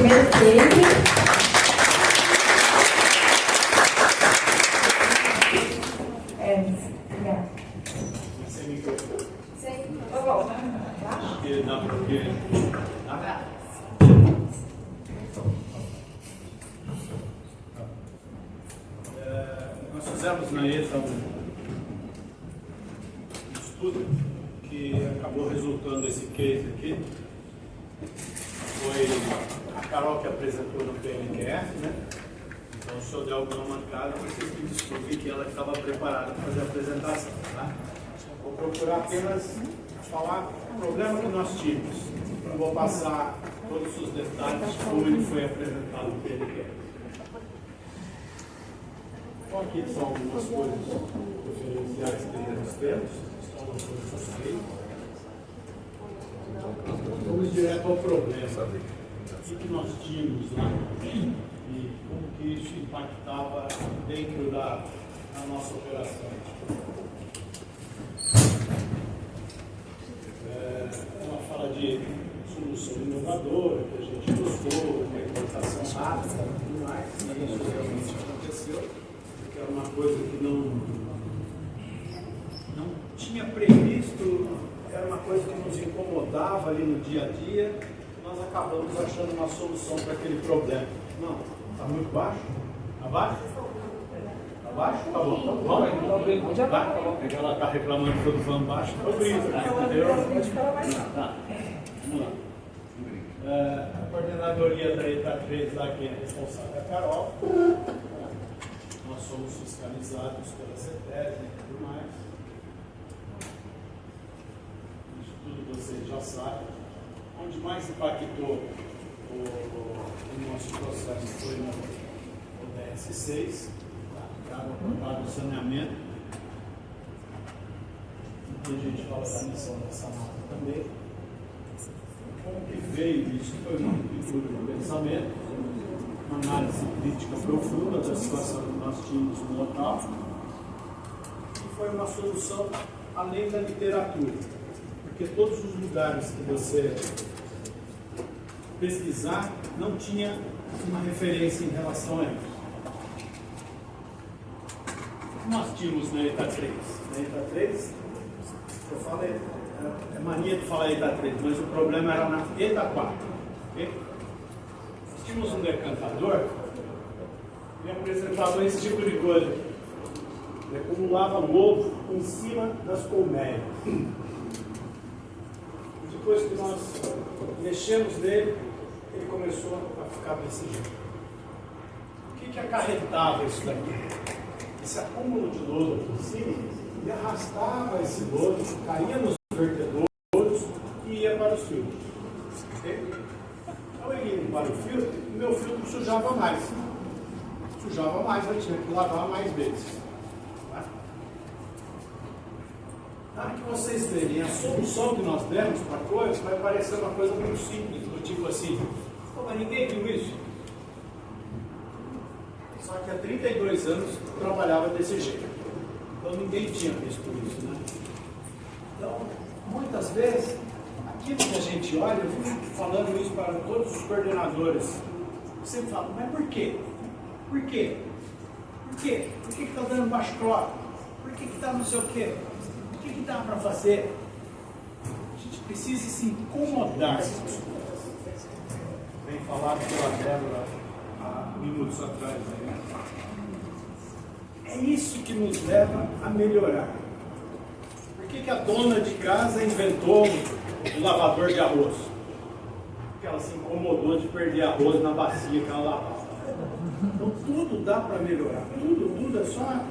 primeiro take. Obrigada. Sem microfone. Sem. Tá bom. Porque dá porque. Nós fizemos na ETA um estudo que acabou resultando esse case aqui. Foi a Carol que apresentou no PNQF, né? Então, se eu der alguma mancada, vocês me desculpem que ela estava preparada para fazer a apresentação, tá? Vou procurar apenas falar o problema que nós tínhamos. Não vou passar todos os detalhes de como ele foi apresentado no PNQF. Então, aqui são algumas coisas referenciais que nós temos. São algumas coisas feitas. Vamos direto ao problema. O que nós tínhamos lá e como que isso impactava dentro da nossa operação. Ela fala de solução inovadora, que a gente gostou, uma implantação rápida e tudo mais. E isso realmente aconteceu, porque era uma coisa que não tinha previsto, era uma coisa que nos incomodava ali no dia a dia. Nós acabamos achando uma solução para aquele problema. Não, está muito baixo? Abaixo? Abaixo? Tá bom, tá bom. Ela está reclamando que todo fã baixo, então grita. Tá, vamos lá. A coordenadoria da ETA 3 lá, que é responsável, é a Carol. Nós somos fiscalizados pela CETES e tudo mais. Isso tudo vocês já sabem. Onde mais impactou o nosso processo foi no DS6, água potável e saneamento. Aqui a gente fala da missão dessa nota também. Como que veio isso? Foi uma cultura do pensamento, uma análise crítica profunda da situação que nós tínhamos no local, e foi uma solução além da literatura, porque todos os lugares que você pesquisar não tinha uma referência em relação a isso. Nós tínhamos na ETA 3. Na ETA 3, eu falei, é mania de falar ETA 3, mas o problema era na ETA 4. Okay? Nós tínhamos um decantador que apresentava esse tipo de coisa. Ele acumulava lodo em cima das colmeias. Depois que nós mexemos nele, ele começou a ficar desse jeito. O que acarretava isso daqui? Esse acúmulo de lodo aqui em cima, ele arrastava esse lodo, caía nos vertedouros e ia para os filtros. Okay? Ao ir para o filtro, o meu filtro sujava mais. Sujava mais, eu tinha que lavar mais vezes. Na hora que vocês verem a solução que nós demos para a coisa, vai parecer uma coisa muito simples, do tipo assim, mas ninguém viu isso. Só que há 32 anos eu trabalhava desse jeito. Então ninguém tinha visto isso, né? Então, muitas vezes, aquilo que a gente olha, eu fico falando isso para todos os coordenadores. Você fala, mas por quê? Por quê? Por quê? Por que está dando baixo cloro? Por que está não sei o quê? O que dá para fazer? A gente precisa se incomodar. Bem falado pela Débora há minutos atrás. Né? É isso que nos leva a melhorar. Por que a dona de casa inventou o lavador de arroz? Porque ela se incomodou de perder arroz na bacia que ela lavava. Então tudo dá para melhorar. Tudo é só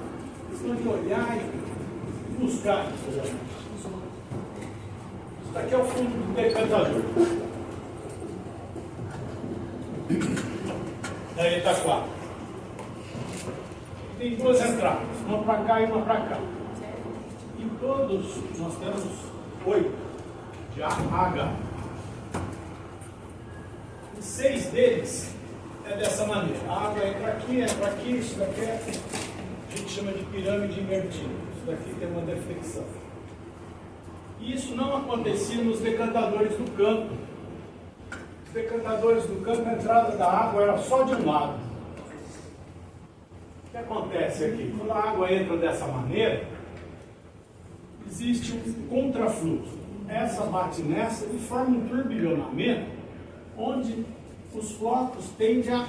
questão de olhar e buscar. Isso daqui é o fundo do decantador. Da ETA 4. Tem duas entradas, uma para cá e uma para cá. Em todos nós temos 8 de AH. E 6 deles é dessa maneira. A água entra aqui, isso daqui a gente chama de pirâmide invertida. Isso daqui tem uma deflexão. E isso não acontecia nos decantadores do campo. Os decantadores do campo, a entrada da água era só de um lado. O que acontece aqui? Quando a água entra dessa maneira, existe um contrafluxo. Essa bate nessa e forma um turbilhonamento, onde os flocos tendem a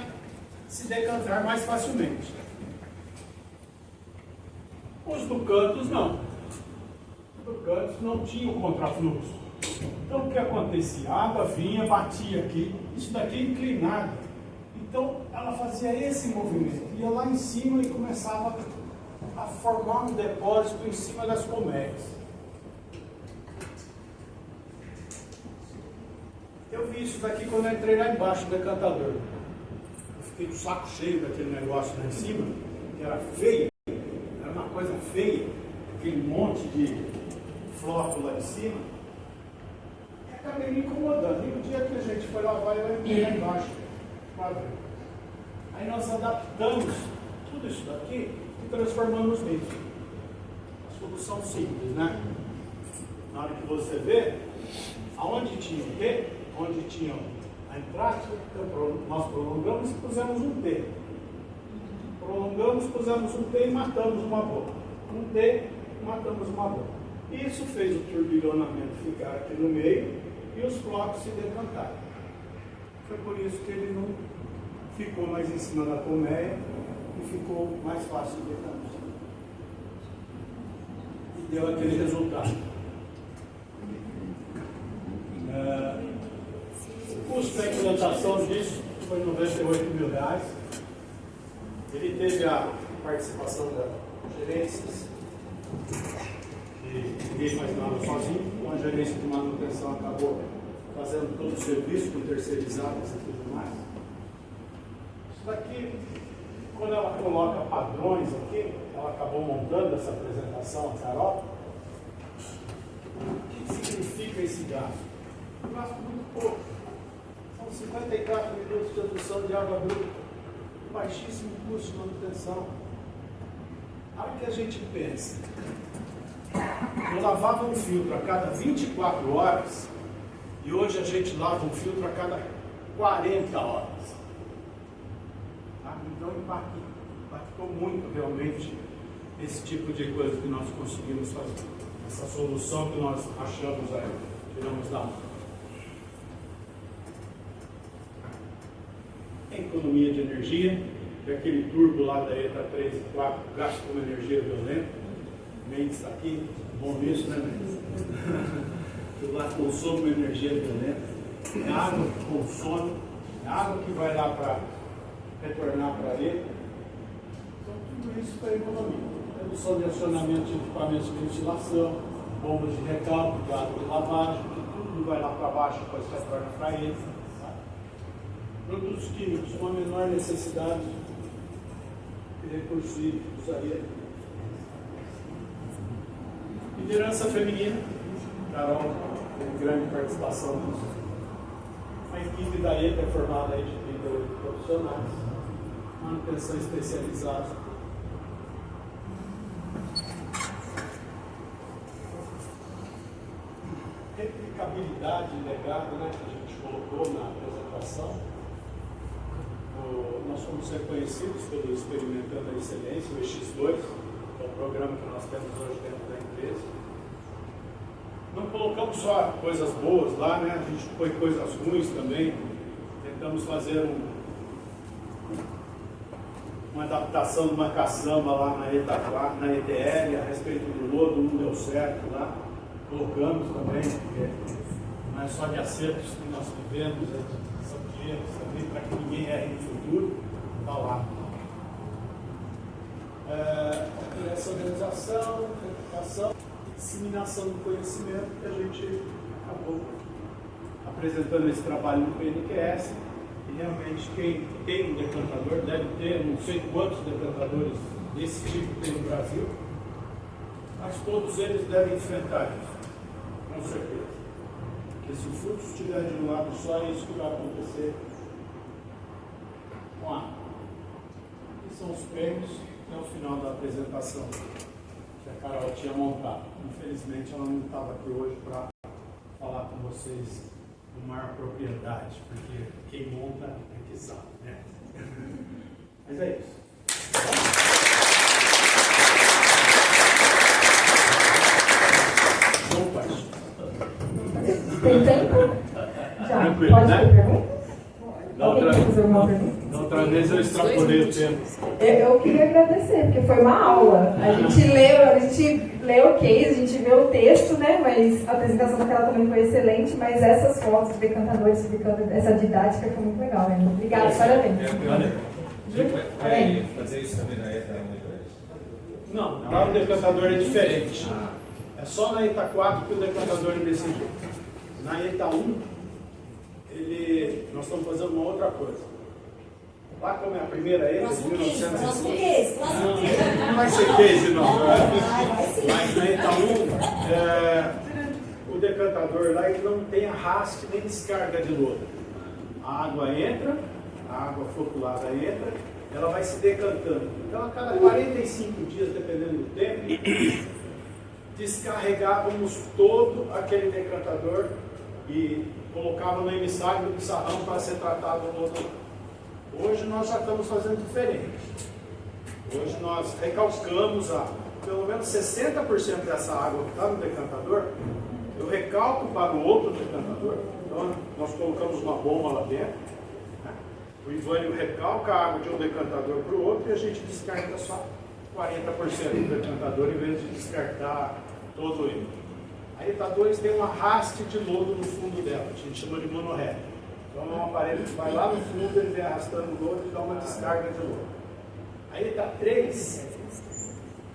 se decantar mais facilmente. Os ducantos não. Os ducantos não tinham contrafluxo. Então o que acontecia? A água vinha, batia aqui, isso daqui é inclinado. Então ela fazia esse movimento, ia lá em cima e começava a formar um depósito em cima das colmeias. Eu vi isso daqui quando eu entrei lá embaixo do decantador. Eu fiquei com o saco cheio daquele negócio lá em cima, que era feio, era uma coisa feia, aquele monte de floco lá em cima. E acabei me incomodando. E o dia que a gente foi lavar, eu entrei lá embaixo. Aí nós adaptamos tudo isso daqui e transformamos nisso. Uma solução simples, né? Na hora que você vê, aonde tinha o T, onde tinha a entrada, nós prolongamos e pusemos um T. Prolongamos, pusemos um T e matamos uma boca. Um T, matamos uma boca. Isso fez o turbilhonamento ficar aqui no meio e os flocos se decantaram. Foi por isso que ele não ficou mais em cima da colmeia e ficou mais fácil de decantar. E deu aquele resultado. O custo da implantação disso foi R$98 mil. Ele teve a participação da gerência, que ninguém mais nada sozinho, então a gerência de manutenção acabou fazendo todo o serviço com terceirizados e tudo mais. Isso daqui, quando ela coloca padrões aqui, ela acabou montando essa apresentação, a Carol. O que significa esse gasto? Um gasto muito pouco. São 54 minutos de adução de água bruta, baixíssimo custo de manutenção. A hora que a gente pensa, eu lavava um filtro a cada 24 horas e hoje a gente lava um filtro a cada 40 horas. Tá? Então impactou muito realmente esse tipo de coisa que nós conseguimos fazer. Essa solução que nós achamos aí, tiramos da mão. Economia de energia, que aquele turbo lá da ETA 3 e 4 gasta com energia violenta. Mendes está aqui, bom nisso, né, Mendes? Que lá consome energia violenta. É água que consome, é água que vai lá para retornar para a ETA. Então, tudo isso para a economia. Redução de acionamento de equipamentos de ventilação, bombas de recalque, de água de lavagem, que tudo vai lá para baixo, depois retorna para ele. Produtos químicos com a menor necessidade de recursos hídricos aí. Liderança feminina, Carol teve grande participação nisso. A equipe da ETA é formada aí de 38 profissionais, manutenção especializada. Replicabilidade e legado, né, que a gente colocou na apresentação. Nós fomos reconhecidos pelo Experimentando a Excelência, o EX2, que é o programa que nós temos hoje dentro da empresa. Não colocamos só coisas boas lá, né? A gente põe coisas ruins também. Tentamos fazer uma adaptação de uma caçamba lá na ETL a respeito do lodo, não deu certo lá. Colocamos também, porque não é só de acertos que nós vivemos, são de erros também, para que ninguém erre no futuro, está lá. Essa organização, educação e disseminação do conhecimento que a gente acabou apresentando esse trabalho no PNQS. E realmente quem tem um decantador deve ter, não sei quantos decantadores desse tipo tem no Brasil, mas todos eles devem enfrentar isso, com certeza. Porque se o fluxo estiver de um lado só, é isso que vai acontecer com a água. E são os prêmios até o final da apresentação que a Carol tinha montado. Infelizmente ela não estava aqui hoje para falar com vocês com maior propriedade, porque quem monta é que sabe, né? Mas é isso. Não faz. Tem tempo? Já. Tranquilo, Pode né? ter perguntas? Da Alguém outra, quer fazer alguma pergunta? da outra vez eu extrapolei o tempo. Eu queria agradecer, porque foi uma aula. A gente leu o case, a gente viu o texto, né? Mas a apresentação daquela também foi excelente, mas essas fotos de decantadores, essa didática foi muito legal, né? Obrigada, parabéns. Vai fazer isso também na ETA 1 e 2? Não, lá o decantador é diferente. É só na ETA 4 que o decantador é desse jeito. Na ETA 1, nós estamos fazendo uma outra coisa. Lá como é a primeira ETA, de 1905. Não vai ser case, não. Mas na ETA 1, o decantador lá ele não tem arraste nem descarga de lodo. A água entra, a água floculada entra, ela vai se decantando. Então, a cada 45 dias, dependendo do tempo, descarregávamos todo aquele decantador e colocava no emissário do pissarrão para ser tratado no outro. Hoje nós já estamos fazendo diferente. Hoje nós recalcamos pelo menos 60% dessa água que está no decantador, eu recalco para o outro decantador. Então, nós colocamos uma bomba lá dentro. O Ivânio recalca a água de um decantador para o outro e a gente descarta só 40% do decantador em vez de descartar todo ele. A ETA 2 tem um arraste de lodo no fundo dela, a gente chama de monorré. Então é um aparelho que vai lá no fundo, ele vem arrastando o lodo e dá uma descarga de lodo. A ETA 3,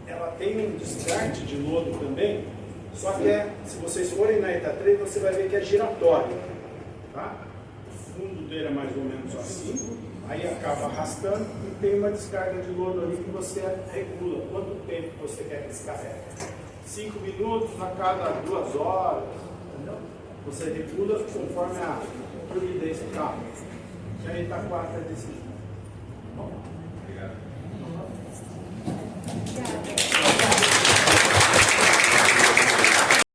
ela tem um descarte de lodo também, só que se vocês forem na ETA 3, você vai ver que é giratório. Tá? O fundo dele é mais ou menos assim, aí acaba arrastando e tem uma descarga de lodo ali que você regula quanto tempo você quer que descarregue. 5 minutos a cada 2 horas, entendeu? Você regula conforme a fluidez do carro. Já a ETA 4 é desse jeito.